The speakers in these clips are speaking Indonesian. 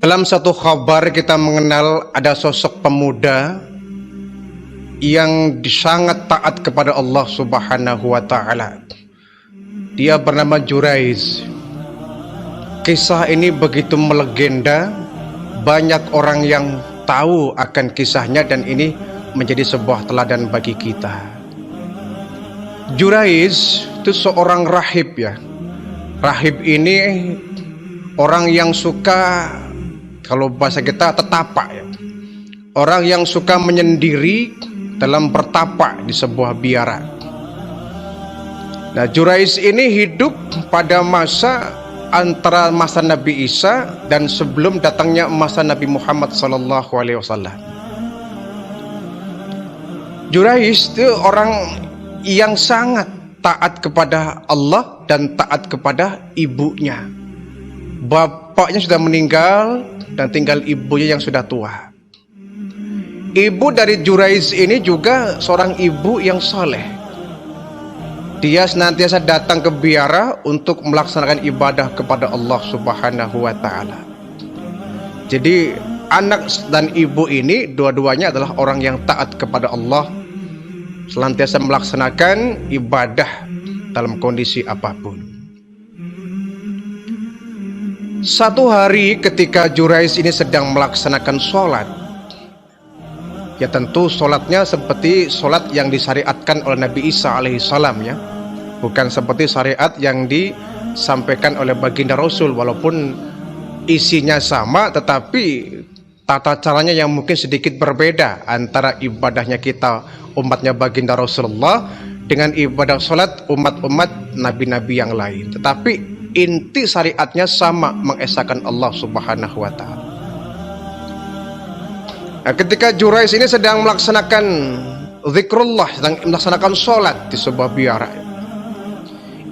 Dalam satu khabar kita mengenal ada sosok pemuda yang sangat taat kepada Allah Subhanahu wa taala. Dia bernama Juraiz. Kisah ini begitu melegenda, banyak orang yang tahu akan kisahnya dan ini menjadi sebuah teladan bagi kita. Juraiz itu seorang rahib ya. Rahib ini orang yang suka, kalau bahasa kita, tetapa ya. Orang yang suka menyendiri dalam bertapa di sebuah biara. Nah, Juraiz ini hidup pada masa antara masa Nabi Isa dan sebelum datangnya masa Nabi Muhammad SAW. Juraiz itu orang yang sangat taat kepada Allah dan taat kepada ibunya. Bapaknya sudah meninggal dan tinggal ibunya yang sudah tua. Ibu dari Juraiz ini juga seorang ibu yang soleh. Dia senantiasa datang ke biara untuk melaksanakan ibadah kepada Allah Subhanahu wa taala. Jadi anak dan ibu ini dua-duanya adalah orang yang taat kepada Allah, senantiasa melaksanakan ibadah dalam kondisi apapun. Satu hari ketika Juraiz ini sedang melaksanakan sholat, ya tentu sholatnya seperti sholat yang disyariatkan oleh Nabi Isa alaihissalam ya, bukan seperti syariat yang disampaikan oleh baginda Rasul. Walaupun isinya sama, tetapi tata caranya yang mungkin sedikit berbeda antara ibadahnya kita umatnya baginda Rasulullah dengan ibadah sholat umat-umat nabi-nabi yang lain. Tetapi inti syariatnya sama, mengesahkan Allah Subhanahu wa taala. Nah, ketika Juraiz ini sedang melaksanakan zikrullah, sedang melaksanakan sholat di sebuah biara,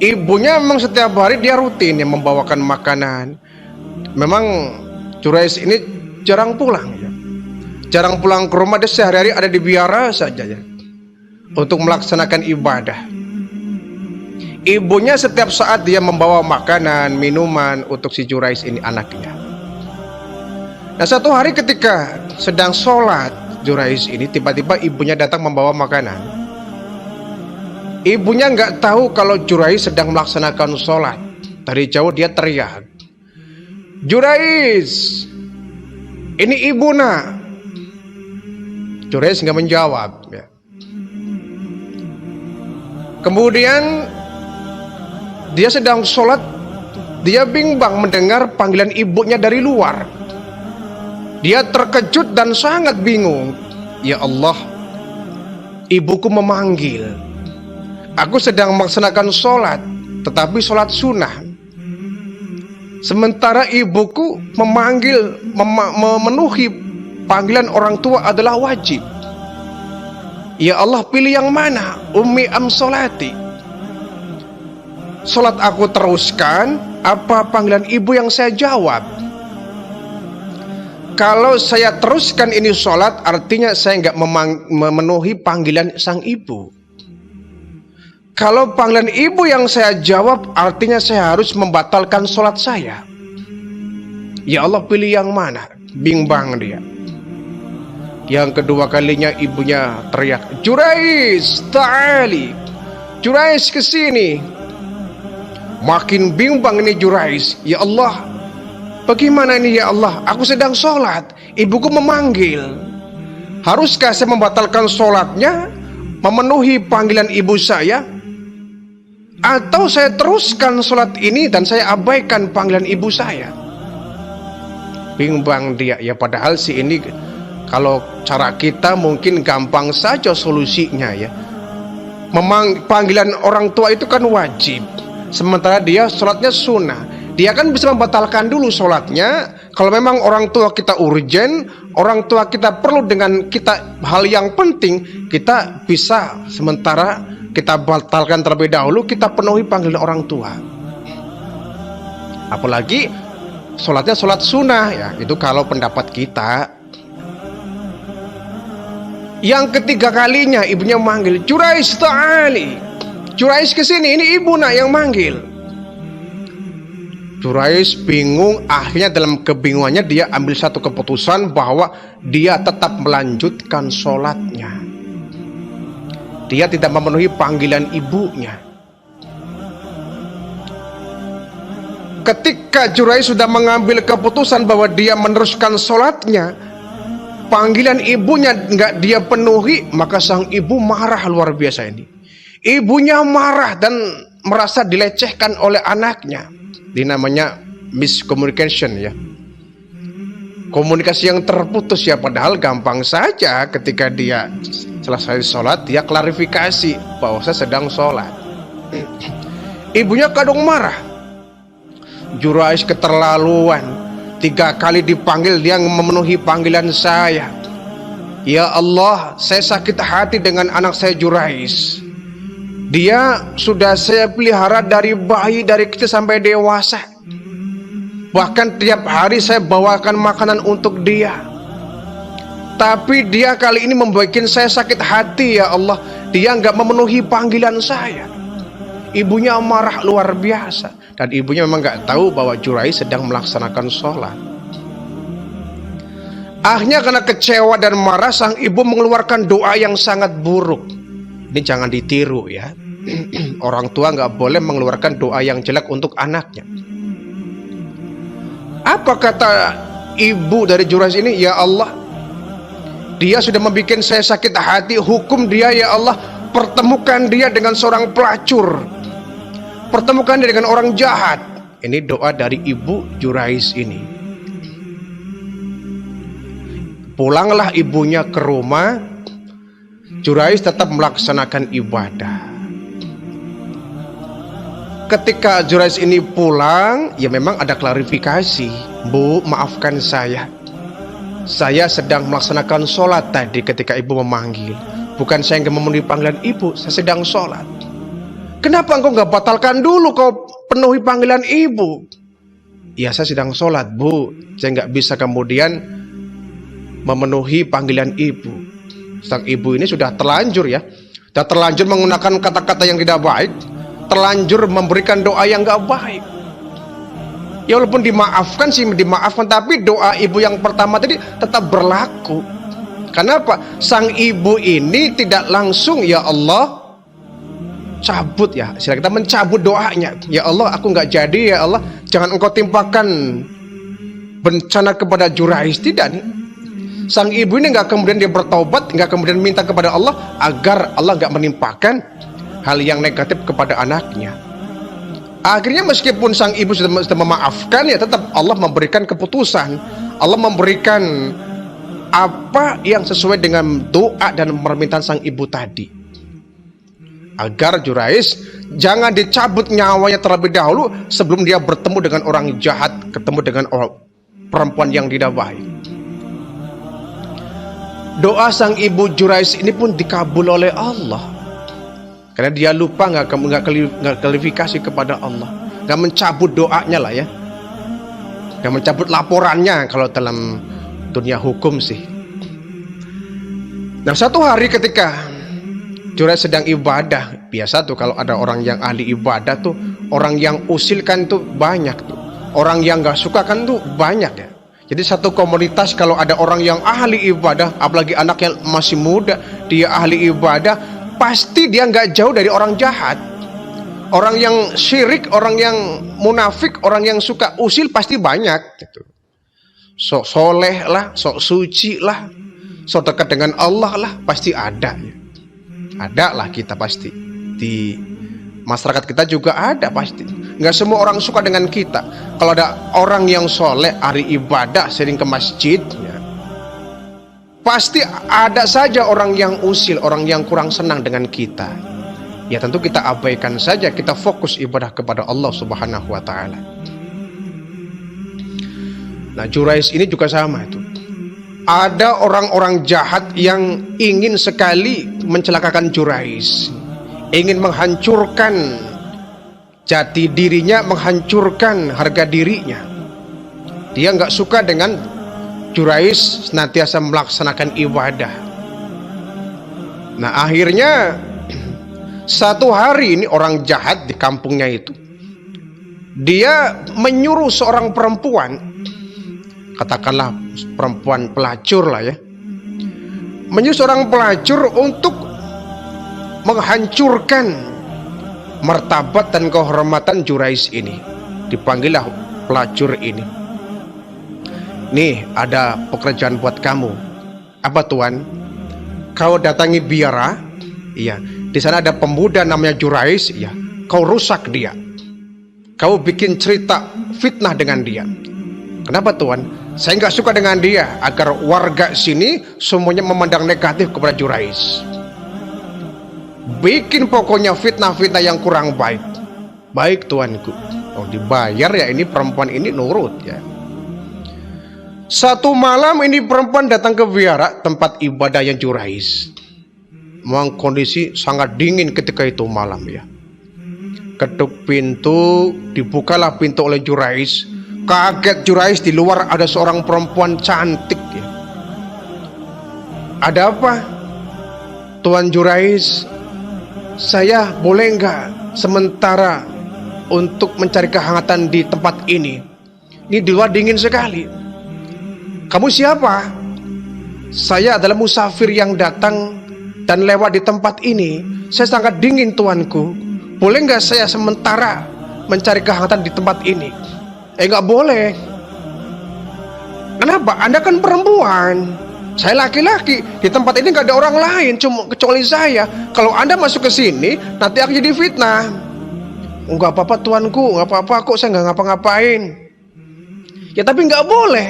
ibunya memang setiap hari dia rutin yang membawakan makanan. Memang Juraiz ini jarang pulang ya. Jarang pulang ke rumah, dia sehari-hari ada di biara saja ya, untuk melaksanakan ibadah. Ibunya setiap saat dia membawa makanan, minuman untuk si Juraiz ini, anaknya. Nah, satu hari ketika sedang sholat Juraiz ini, tiba-tiba ibunya datang membawa makanan. Ibunya nggak tahu kalau Juraiz sedang melaksanakan sholat. Dari jauh dia teriak, "Juraiz, ini ibu nak." Juraiz nggak menjawab ya. Kemudian dia sedang sholat, dia bimbang mendengar panggilan ibunya dari luar. Dia terkejut dan sangat bingung. Ya Allah, ibuku memanggil. Aku sedang melaksanakan sholat, tetapi sholat sunnah. Sementara ibuku memanggil, memenuhi panggilan orang tua adalah wajib. Ya Allah, pilih yang mana? Ummi am sholati? Sholat aku teruskan, apa panggilan ibu yang saya jawab? Kalau saya teruskan ini sholat, artinya saya nggak memenuhi panggilan sang ibu. Kalau panggilan ibu yang saya jawab, artinya saya harus membatalkan sholat saya. Ya Allah, pilih yang mana? Bimbang dia. Yang kedua kalinya ibunya teriak, "Juraiz, ta'ali. Juraiz, kesini." Makin bimbang ini Juraiz. Ya Allah, bagaimana ini ya Allah? Aku sedang sholat, ibuku memanggil. Haruskah saya membatalkan sholatnya, memenuhi panggilan ibu saya? Atau saya teruskan sholat ini dan saya abaikan panggilan ibu saya? Bimbang dia. Ya padahal sih ini kalau cara kita mungkin gampang saja solusinya ya. Memang panggilan orang tua itu kan wajib, sementara dia sholatnya sunnah. Dia kan bisa membatalkan dulu sholatnya. Kalau memang orang tua kita urgent, orang tua kita perlu dengan kita hal yang penting, kita bisa sementara kita batalkan terlebih dahulu, kita penuhi panggilan orang tua. Apalagi sholatnya sholat sunnah ya, itu kalau pendapat kita. Yang ketiga kalinya ibunya manggil, "Juraiz, ta'ali. Juraiz, kesini, ini ibu nak yang manggil." Jurais bingung, akhirnya dalam kebingungannya dia ambil satu keputusan bahwa dia tetap melanjutkan sholatnya. Dia tidak memenuhi panggilan ibunya. Ketika Jurais sudah mengambil keputusan bahwa dia meneruskan sholatnya, panggilan ibunya nggak dia penuhi, maka sang ibu marah luar biasa ini. Ibunya marah dan merasa dilecehkan oleh anaknya. Ini namanya miscommunication ya. Komunikasi yang terputus ya, padahal gampang saja ketika dia selesai sholat dia klarifikasi bahwa saya sedang sholat. Ibunya kadung marah. Jurais keterlaluan, 3 kali dipanggil dia memenuhi panggilan saya. Ya Allah, saya sakit hati dengan anak saya Jurais. Dia sudah saya pelihara dari bayi, dari kecil sampai dewasa. Bahkan tiap hari saya bawakan makanan untuk dia. Tapi dia kali ini membuat saya sakit hati ya Allah. Dia nggak memenuhi panggilan saya. Ibunya marah luar biasa. Dan ibunya memang nggak tahu bahwa Jurais sedang melaksanakan sholat. Akhirnya karena kecewa dan marah, sang ibu mengeluarkan doa yang sangat buruk. Ini jangan ditiru ya. Orang tua nggak boleh mengeluarkan doa yang jelek untuk anaknya. Apa kata ibu dari Jurais ini? Ya Allah, dia sudah membuat saya sakit hati. Hukum dia ya Allah, pertemukan dia dengan seorang pelacur, pertemukan dia dengan orang jahat. Ini doa dari ibu Jurais ini. Pulanglah ibunya ke rumah. Jurais tetap melaksanakan ibadah. Ketika Jurais ini pulang, ya memang ada klarifikasi. Bu, maafkan saya. Saya sedang melaksanakan sholat tadi ketika ibu memanggil. Bukan saya yang memenuhi panggilan ibu, saya sedang sholat. Kenapa engkau nggak batalkan dulu kau penuhi panggilan ibu? Ya saya sedang sholat bu, saya nggak bisa kemudian memenuhi panggilan ibu. Sang ibu ini sudah terlanjur ya, sudah terlanjur menggunakan kata-kata yang tidak baik, terlanjur memberikan doa yang nggak baik. Ya walaupun dimaafkan sih dimaafkan, tapi doa ibu yang pertama tadi tetap berlaku. Kenapa? Sang ibu ini tidak langsung ya Allah cabut ya, sila kita mencabut doanya. Ya Allah, aku nggak jadi ya Allah, jangan engkau timpakan bencana kepada Jurais. Tidak. Sang ibu ini nggak kemudian dia bertobat, nggak kemudian minta kepada Allah agar Allah nggak menimpakan hal yang negatif kepada anaknya. Akhirnya meskipun sang ibu sudah memaafkan, ya tetap Allah memberikan keputusan. Allah memberikan apa yang sesuai dengan doa dan permintaan sang ibu tadi, agar Jurais jangan dicabut nyawanya terlebih dahulu sebelum dia bertemu dengan orang jahat, ketemu dengan orang perempuan yang tidak baik. Doa sang ibu Jurais ini pun dikabul oleh Allah. Karena dia lupa nggak klarifikasi kepada Allah, nggak mencabut doanya lah ya, nggak mencabut laporannya kalau dalam dunia hukum sih. Nah satu hari ketika Jurais sedang ibadah, biasa tuh kalau ada orang yang ahli ibadah tuh, orang yang usil kan tuh banyak tuh, orang yang nggak suka kan tuh banyak ya. Jadi satu komunitas kalau ada orang yang ahli ibadah, apalagi anak yang masih muda, dia ahli ibadah, pasti dia nggak jauh dari orang jahat, orang yang syirik, orang yang munafik, orang yang suka usil pasti banyak gitu. Sok soleh lah, sok suci lah, sok dekat dengan Allah lah, pasti ada ya. Ada lah kita pasti, di masyarakat kita juga ada pasti. Nggak semua orang suka dengan kita. Kalau ada orang yang soleh, ahli ibadah, sering ke masjid ya, pasti ada saja orang yang usil, orang yang kurang senang dengan kita. Ya tentu kita abaikan saja, kita fokus ibadah kepada Allah Subhanahu wa Ta'ala. Nah Jurais ini juga sama itu. Ada orang-orang jahat yang ingin sekali mencelakakan Jurais, ingin menghancurkan jati dirinya, menghancurkan harga dirinya. Dia nggak suka dengan Jurais senantiasa melaksanakan ibadah. Nah akhirnya satu hari ini orang jahat di kampungnya itu Dia menyuruh seorang perempuan, katakanlah perempuan pelacur lah ya, menyuruh seorang pelacur untuk menghancurkan martabat dan kehormatan Jurais ini. Dipanggillah pelacur ini. Nih, ada pekerjaan buat kamu. Apa tuan? Kau datangi biara, iya. Di sana ada pemuda namanya Jurais, iya. Kau rusak dia. Kau bikin cerita fitnah dengan dia. Kenapa tuan? Saya nggak suka dengan dia, agar warga sini semuanya memandang negatif kepada Jurais. Bikin pokoknya fitnah-fitnah yang kurang baik. Baik tuanku. Oh, dibayar ya, ini perempuan ini nurut ya. Satu malam ini perempuan datang ke biara, tempat ibadahnya Jurais. Memang kondisi sangat dingin ketika itu malam ya. Ketuk pintu, dibukalah pintu oleh Jurais. Kaget Jurais, di luar ada seorang perempuan cantik ya. Ada apa? Tuan Jurais, saya boleh nggak sementara untuk mencari kehangatan di tempat ini? Ini di luar dingin sekali. Kamu siapa? Saya adalah musafir yang datang dan lewat di tempat ini. Saya sangat dingin tuanku. Boleh nggak saya sementara mencari kehangatan di tempat ini? Nggak boleh. Kenapa? Anda kan perempuan. Saya laki-laki. Di tempat ini nggak ada orang lain, cuma kecuali saya. Kalau Anda masuk ke sini, nanti aku jadi fitnah. Nggak apa-apa tuanku, nggak apa-apa kok, saya nggak ngapa-ngapain. Ya tapi nggak boleh.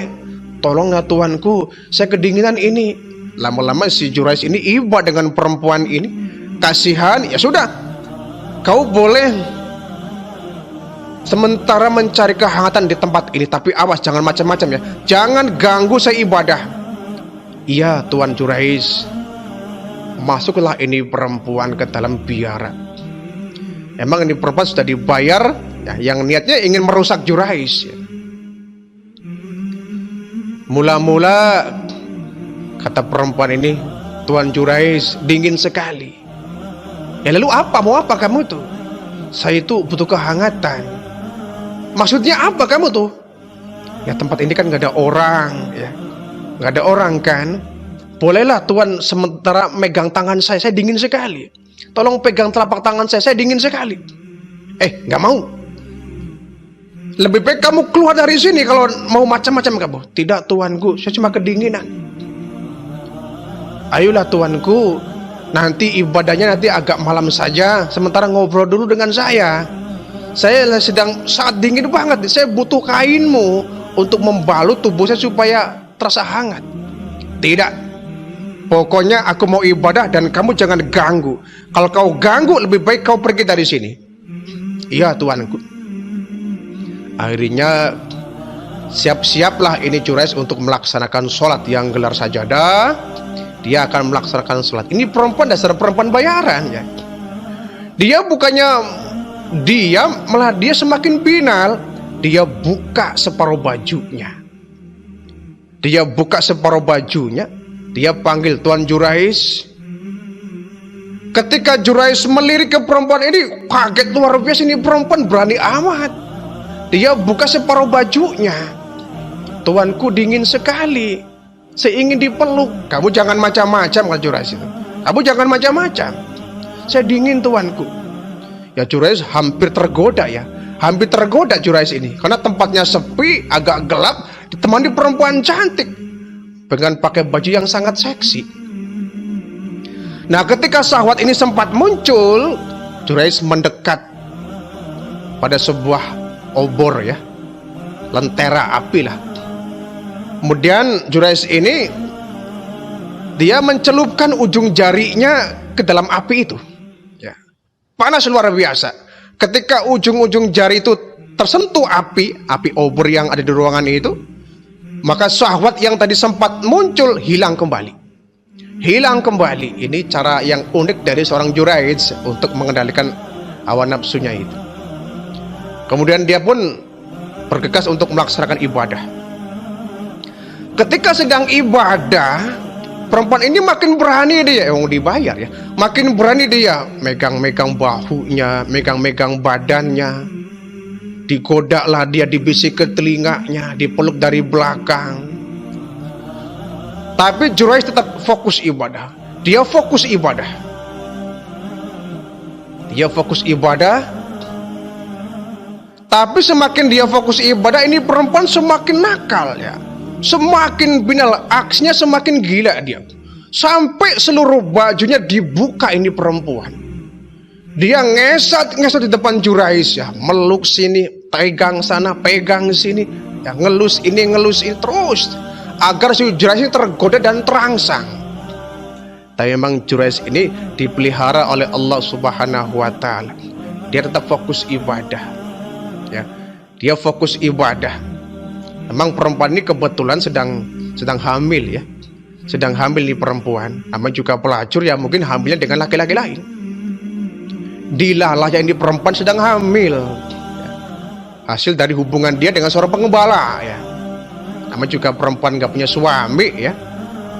Tolonglah tuanku, saya kedinginan ini. Lama-lama si Jurais ini iba dengan perempuan ini. Kasihan, ya sudah. Kau boleh sementara mencari kehangatan di tempat ini, tapi awas jangan macam-macam ya. Jangan ganggu saya ibadah. Iya Tuan Jurais. Masuklah ini perempuan ke dalam biara. Emang ini perempuan sudah dibayar ya, yang niatnya ingin merusak Jurais ya. Mula-mula kata perempuan ini, Tuan Jurais, dingin sekali. Ya lalu apa? Mau apa kamu tuh? Saya itu butuh kehangatan. Maksudnya apa kamu tuh? Ya tempat ini kan gak ada orang ya. Gak ada orang kan. Bolehlah Tuan sementara megang tangan saya dingin sekali. Tolong pegang telapak tangan saya dingin sekali. Gak mau. Lebih baik kamu keluar dari sini kalau mau macam-macam kamu. Tidak tuanku, saya cuma kedinginan. Ayolah tuanku, nanti ibadahnya nanti agak malam saja. Sementara ngobrol dulu dengan saya. Saya sedang sangat dingin banget. Saya butuh kainmu untuk membalut tubuh saya supaya terasa hangat. Tidak. Pokoknya aku mau ibadah dan kamu jangan ganggu. Kalau kau ganggu, lebih baik kau pergi dari sini. Iya tuanku. Akhirnya siap-siaplah ini Jurais untuk melaksanakan sholat yang gelar sajadah. Dia akan melaksanakan sholat. Ini perempuan dasar perempuan bayaran ya. Dia bukannya diam, malah dia semakin binal. Dia buka separuh bajunya. Dia buka separuh bajunya. Dia panggil Tuan Jurais. Ketika Jurais melirik ke perempuan ini, kaget luar biasa, ini perempuan berani amat. Dia buka separuh bajunya. Tuanku dingin sekali. Saya ingin dipeluk. Kamu jangan macam-macam kalau Jurais itu. Kamu jangan macam-macam. Saya dingin tuanku. Ya Jurais hampir tergoda ya. Hampir tergoda Jurais ini. Karena tempatnya sepi, agak gelap. Ditemani perempuan cantik. Dengan pakai baju yang sangat seksi. Nah ketika syahwat ini sempat muncul, Jurais mendekat pada sebuah obor ya. Lentera api lah. Kemudian Jurais ini dia mencelupkan ujung jarinya ke dalam api itu. Ya. Panas luar biasa. Ketika ujung-ujung jari itu tersentuh api obor yang ada di ruangan itu, maka syahwat yang tadi sempat muncul hilang kembali. Hilang kembali. Ini cara yang unik dari seorang Jurais untuk mengendalikan hawa nafsunya itu. Kemudian dia pun bergegas untuk melaksanakan ibadah. Ketika sedang ibadah, perempuan ini makin berani dia, yang dibayar ya, makin berani dia megang-megang bahunya, megang-megang badannya. Digoda lah dia, dibisik ke telinganya, dipeluk dari belakang. Tapi Jurais tetap fokus ibadah. Dia fokus ibadah. Dia fokus ibadah. Tapi semakin dia fokus ibadah, ini perempuan semakin nakal ya. Semakin binal, aksinya semakin gila dia. Sampai seluruh bajunya dibuka ini perempuan. Dia ngesat di depan Jurais ya, meluk sini, pegang sana, pegang sini, ya ngelus ini terus agar si Jurais ini tergoda dan terangsang. Tapi memang Jurais ini dipelihara oleh Allah Subhanahu wa taala. Dia tetap fokus ibadah. Ya. Dia fokus ibadah. Memang perempuan ini kebetulan sedang hamil ya. Sedang hamil nih perempuan. Namanya juga pelacur ya, mungkin hamilnya dengan laki-laki lain. Dilalah ya, ini perempuan sedang hamil ya. Hasil dari hubungan dia dengan seorang pengembala ya. Namanya juga perempuan gak punya suami ya.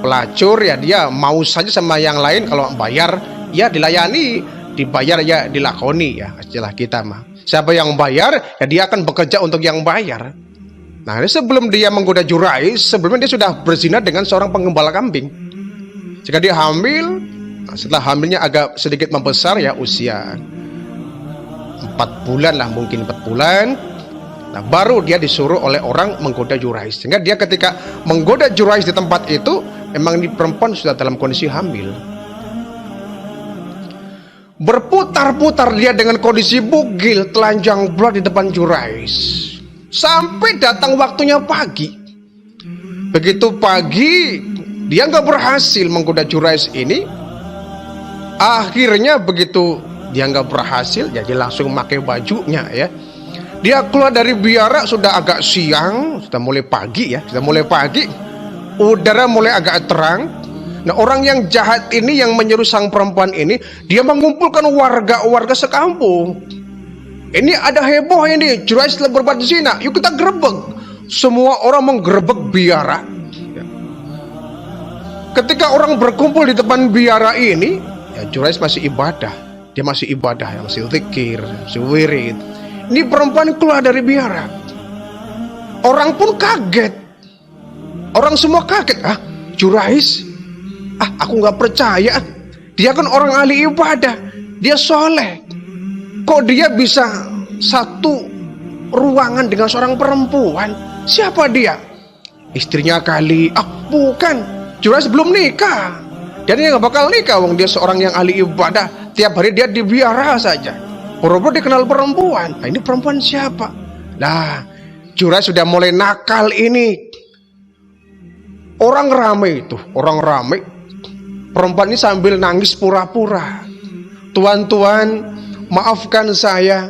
Pelacur ya, dia mau saja sama yang lain. Kalau bayar ya dilayani, dibayar ya dilakoni ya. Istilah kita mah, siapa yang bayar ya dia akan bekerja untuk yang bayar. Nah, sebelum dia menggoda Jurais, sebelumnya dia sudah berzina dengan seorang penggembala kambing. Jika dia hamil, nah, setelah hamilnya agak sedikit membesar ya, usia 4 bulan lah, mungkin 4 bulan. Nah, baru dia disuruh oleh orang menggoda Jurais. Sehingga dia ketika menggoda Jurais di tempat itu, memang ini perempuan sudah dalam kondisi hamil. Berputar-putar dia dengan kondisi bugil, telanjang bulat di depan Jurais. Sampai datang waktunya pagi. Begitu pagi, dia nggak berhasil menggoda Jurais ini. Akhirnya begitu dia nggak berhasil, jadi langsung pakai bajunya ya. Dia keluar dari biara sudah agak siang, sudah mulai pagi ya, sudah mulai pagi. Udara mulai agak terang. Nah, orang yang jahat ini yang menyuruh sang perempuan ini, dia mengumpulkan warga-warga sekampung. Ini ada heboh ini, Jurais telah berbuat zina, yuk kita gerebek. Semua orang menggerebek biara. Ketika orang berkumpul di depan biara ini, ya Jurais masih ibadah. Dia masih ibadah, masih zikir, masih wirid. Ini perempuan keluar dari biara. Orang pun kaget. Orang semua kaget. Jurais? Aku nggak percaya. Dia kan orang ahli ibadah. Dia soleh. Kok dia bisa satu ruangan dengan seorang perempuan? Siapa dia? Istrinya kali? Bukan. Jurais belum nikah. Jadi dia nggak bakal nikah. Wong dia seorang yang ahli ibadah. Tiap hari dia di biara saja. Boro-boro dikenal perempuan. Nah, ini perempuan siapa? Nah, Jurais sudah mulai nakal ini. Orang ramai itu, orang ramai. Perempuan ini sambil nangis pura-pura. Tuan, maafkan saya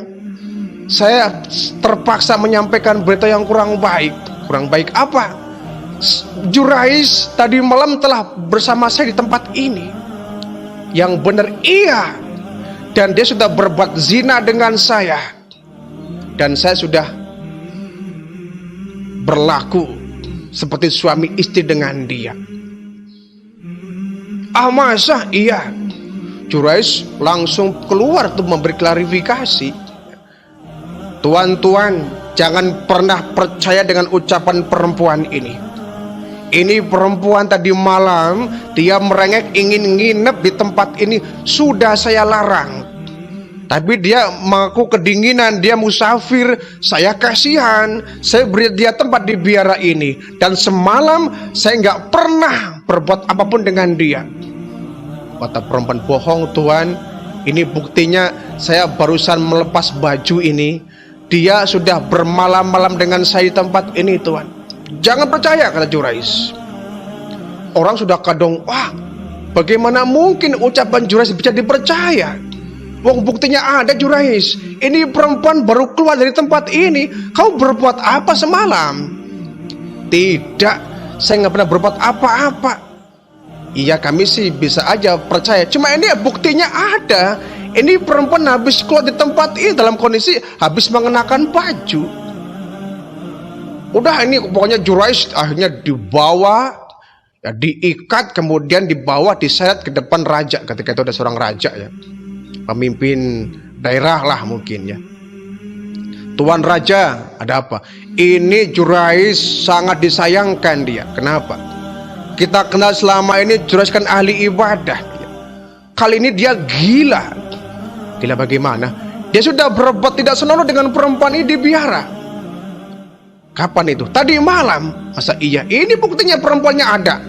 terpaksa menyampaikan berita yang kurang baik. Kurang baik apa? Jurais tadi malam telah bersama saya di tempat ini. Yang benar iya. Dan dia sudah berbuat zina dengan saya. Dan saya sudah berlaku seperti suami istri dengan dia. Masa? Iya. Jurais langsung keluar untuk memberi klarifikasi. Tuan, jangan pernah percaya dengan ucapan perempuan ini. Ini perempuan tadi malam dia merengek ingin nginep di tempat ini. Sudah saya larang. Tapi dia mengaku kedinginan, dia musafir. Saya kasihan. Saya beri dia tempat di biara ini. Dan semalam saya nggak pernah berbuat apapun dengan dia. Kata perempuan, bohong Tuan. Ini buktinya saya barusan melepas baju ini. Dia sudah bermalam-malam dengan saya di tempat ini Tuan. Jangan percaya, kata Jurais. Orang sudah kadung, bagaimana mungkin ucapan Jurais bisa dipercaya? Wong buktinya ada Jurais. Ini perempuan baru keluar dari tempat ini. Kau berbuat apa semalam? Tidak, saya nggak pernah berbuat apa-apa. Iya, kami sih bisa aja percaya. Cuma ini buktinya ada. Ini perempuan habis keluar di tempat ini dalam kondisi habis mengenakan baju. Udah, ini pokoknya Jurais akhirnya dibawa, ya, diikat, kemudian dibawa, diseret ke depan raja. Ketika itu ada seorang raja ya, pemimpin daerah lah mungkin ya. Tuan Raja, ada apa? Ini Jurais sangat disayangkan dia. Kenapa? Kita kenal selama ini Jurais kan ahli ibadah. Kali ini dia gila. Gila bagaimana? Dia sudah berbuat tidak senonoh dengan perempuan ini di biara. Kapan itu? Tadi malam. Masa iya? Ini buktinya perempuannya ada.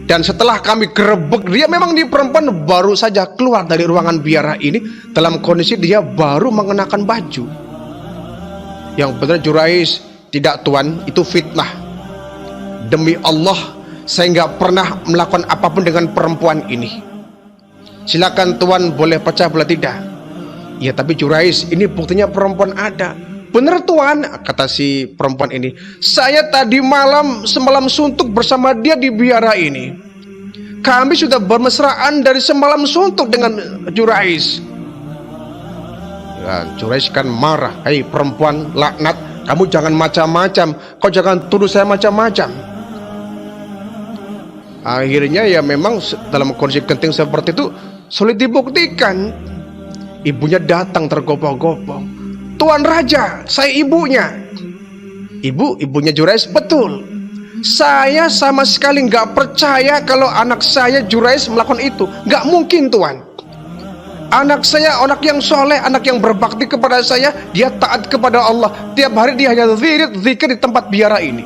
Dan setelah kami gerebek dia, memang di perempuan baru saja keluar dari ruangan biara ini dalam kondisi dia baru mengenakan baju. Yang benar Jurais, tidak tuan, itu fitnah. Demi Allah, saya nggak pernah melakukan apapun dengan perempuan ini. Silakan tuan boleh percaya boleh tidak. Ya tapi Jurais, ini buktinya perempuan ada. Bener tuan, kata si perempuan ini. Saya tadi malam semalam suntuk bersama dia di biara ini. Kami sudah bermesraan dari semalam suntuk dengan Jurais. Ya, Jurais kan marah. Hei perempuan laknat, kamu jangan macam-macam. Kau jangan tuduh saya macam-macam. Akhirnya ya memang dalam kondisi genting seperti itu sulit dibuktikan. Ibunya datang tergopoh-gopoh. Tuan Raja, saya ibunya. Ibunya Jurais, betul. Saya sama sekali nggak percaya kalau anak saya Jurais melakukan itu. Nggak mungkin tuan. Anak saya anak yang soleh, anak yang berbakti kepada saya. Dia taat kepada Allah. Tiap hari dia hanya zikir di tempat biara ini.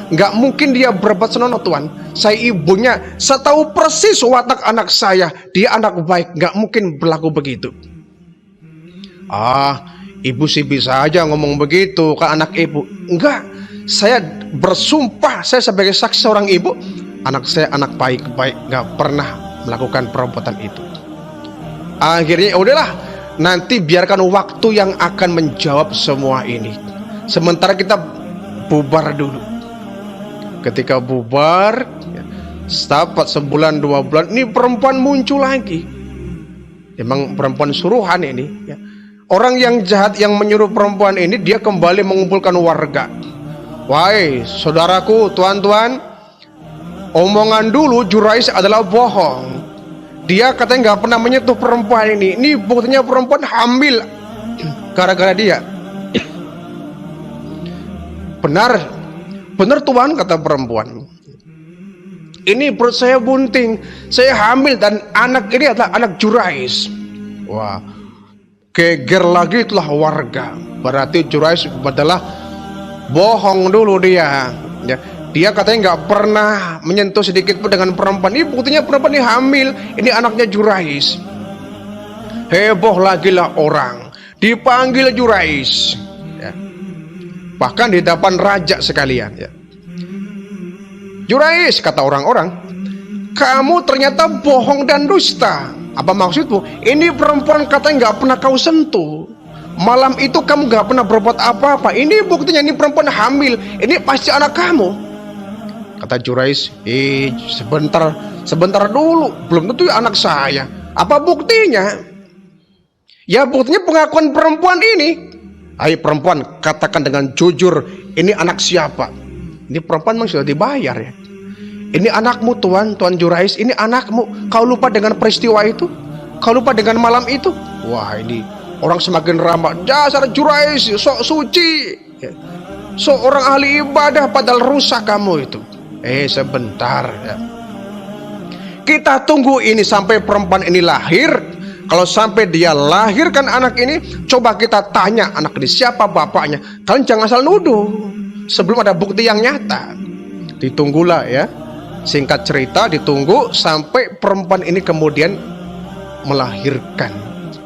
Nggak mungkin dia berbuat senonoh tuan. Saya ibunya, saya tahu persis watak anak saya. Dia anak baik, nggak mungkin berlaku begitu. Ibu sih bisa aja ngomong begitu ke anak ibu. Enggak, saya bersumpah, saya sebagai saksi seorang ibu, anak saya anak baik-baik, nggak pernah melakukan perbuatan itu. Akhirnya udahlah, nanti biarkan waktu yang akan menjawab semua ini. Sementara kita bubar dulu. Ketika bubar, dapat sebulan 2 bulan, ini perempuan muncul lagi. Emang perempuan suruhan ini. Ya. Orang yang jahat yang menyuruh perempuan ini, dia kembali mengumpulkan warga. Wahai saudaraku, tuan-tuan, omongan dulu Jurais adalah bohong. Dia katanya nggak pernah menyentuh perempuan ini. Ini buktinya perempuan hamil gara-gara dia. Benar tuan, kata perempuan. Ini perut saya bunting, saya hamil dan anak ini adalah anak Jurais. Wah, geger lagi itulah warga. Berarti Jurais adalah bohong dulu dia. Ya. Dia katanya nggak pernah menyentuh sedikit pun dengan perempuan. Ini buktinya perempuan ini hamil. Ini anaknya Jurais. Heboh lagi lah orang. Dipanggil Jurais. Ya. Bahkan di depan raja sekalian. Ya. Jurais, kata orang-orang, kamu ternyata bohong dan dusta. Apa maksudmu? Ini perempuan katanya nggak pernah kau sentuh. Malam itu kamu nggak pernah berbuat apa-apa. Ini buktinya ini perempuan hamil. Ini pasti anak kamu. Kata Jurais, sebentar dulu, belum tentu anak saya. Apa buktinya? Ya buktinya pengakuan perempuan ini. Hai perempuan, katakan dengan jujur, ini anak siapa? Ini perempuan memang sudah dibayar ya. Ini anakmu tuan Jurais, ini anakmu. Kau lupa dengan peristiwa itu? Kau lupa dengan malam itu? Wah ini orang semakin ramah. Dasar Jurais, sok suci, sok orang ahli ibadah, padahal rusak kamu itu. Sebentar ya. Kita tunggu ini sampai perempuan ini lahir. Kalau sampai dia lahirkan anak ini, coba kita tanya anak ini siapa bapaknya. Kalian jangan asal nuduh sebelum ada bukti yang nyata. Ditunggulah ya. Singkat cerita, ditunggu sampai perempuan ini kemudian melahirkan.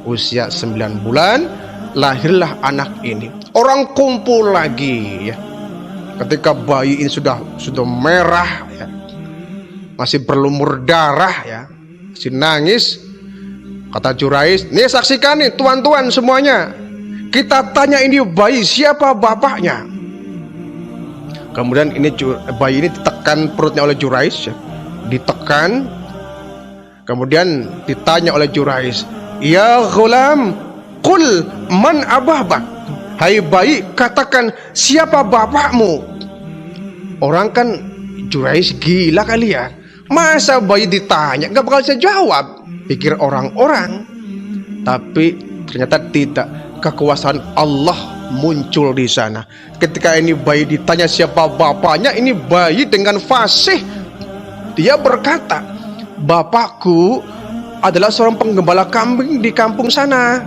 Usia 9 bulan, lahirlah anak ini. Orang kumpul lagi ya. Ketika bayi ini sudah merah ya, masih berlumur darah ya, masih nangis, kata Jurais, nih saksikan nih tuan-tuan semuanya, kita tanya ini bayi siapa bapaknya. Kemudian ini bayi ini ditekan perutnya oleh Jurais ya, ditekan, kemudian ditanya oleh Jurais, ya ghulam, qul man ababak. Hai bayi, katakan siapa bapakmu. Orang kan Jurais gila kali ya. Masa bayi ditanya gak bakal bisa jawab, pikir orang-orang. Tapi ternyata tidak. Kekuasaan Allah muncul di sana. Ketika ini bayi ditanya siapa bapaknya, ini bayi dengan fasih dia berkata, bapakku adalah seorang penggembala kambing di kampung sana.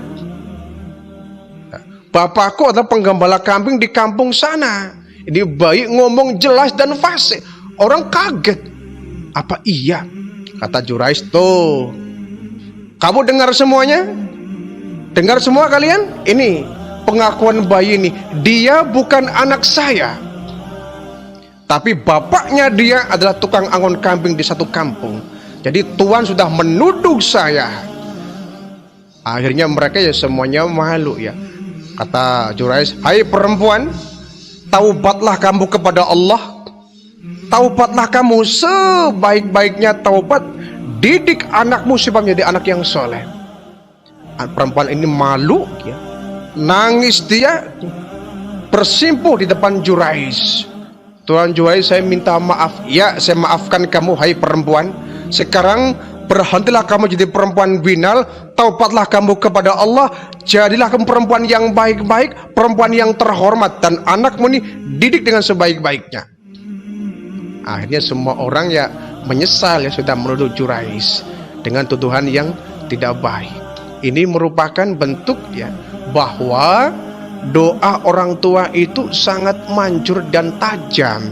Bapakku adalah penggembala kambing di kampung sana. Ini bayi ngomong jelas dan fasih. Orang kaget. Apa iya? Kata Jurais, tuh, kamu dengar semuanya? Dengar semua kalian? Ini pengakuan bayi ini. Dia bukan anak saya, tapi bapaknya dia adalah tukang angon kambing di satu kampung. Jadi Tuhan sudah menuduh saya. Akhirnya mereka ya semuanya malu ya. Kata Jurais, hai perempuan, taubatlah kamu kepada Allah. Taubatlah kamu sebaik-baiknya taubat. Didik anakmu supaya menjadi anak yang soleh. Perempuan ini malu ya. Nangis dia, bersimpuh di depan Jurais. Tuan Jurais, saya minta maaf. Ya, saya maafkan kamu hai perempuan. Sekarang berhentilah kamu jadi perempuan binal. Taubatlah kamu kepada Allah. Jadilah kamu perempuan yang baik-baik, perempuan yang terhormat, dan anakmu ini didik dengan sebaik-baiknya. Akhirnya semua orang ya menyesal ya sudah menuduh Jurais dengan tuduhan yang tidak baik. Ini merupakan bentuk ya bahwa doa orang tua itu sangat manjur dan tajam.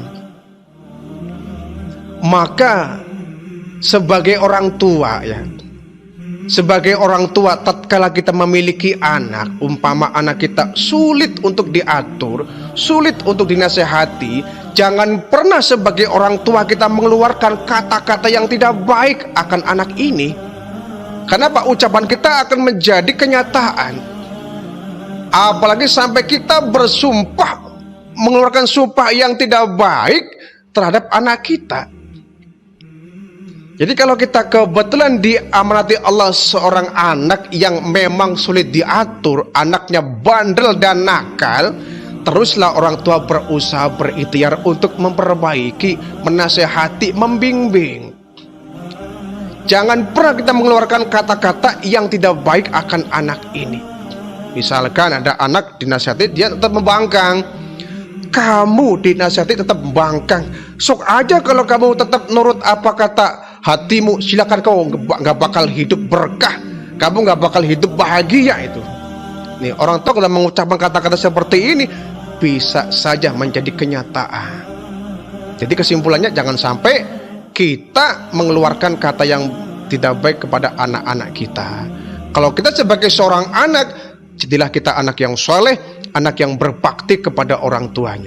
Maka sebagai orang tua ya, sebagai orang tua tatkala kita memiliki anak, umpama anak kita sulit untuk diatur, sulit untuk dinasehati, jangan pernah sebagai orang tua kita mengeluarkan kata-kata yang tidak baik akan anak ini. Kenapa? Ucapan kita akan menjadi kenyataan. Apalagi sampai kita bersumpah, mengeluarkan sumpah yang tidak baik terhadap anak kita. Jadi kalau kita kebetulan diamanati Allah seorang anak yang memang sulit diatur, anaknya bandel dan nakal, teruslah orang tua berusaha berikhtiar untuk memperbaiki, menasehati, membimbing. Jangan pernah kita mengeluarkan kata-kata yang tidak baik akan anak ini. Misalkan ada anak dinasihati, dia tetap membangkang. Kamu dinasihati tetap membangkang. Sok aja kalau kamu tetap nurut apa kata hatimu, silakan kau nggak bakal hidup berkah, kamu nggak bakal hidup bahagia itu. Nih orang tua kalau mengucapkan kata-kata seperti ini bisa saja menjadi kenyataan. Jadi kesimpulannya jangan sampai kita mengeluarkan kata yang tidak baik kepada anak-anak kita. Kalau kita sebagai seorang anak, jadilah kita anak yang soleh, anak yang berbakti kepada orang tuanya.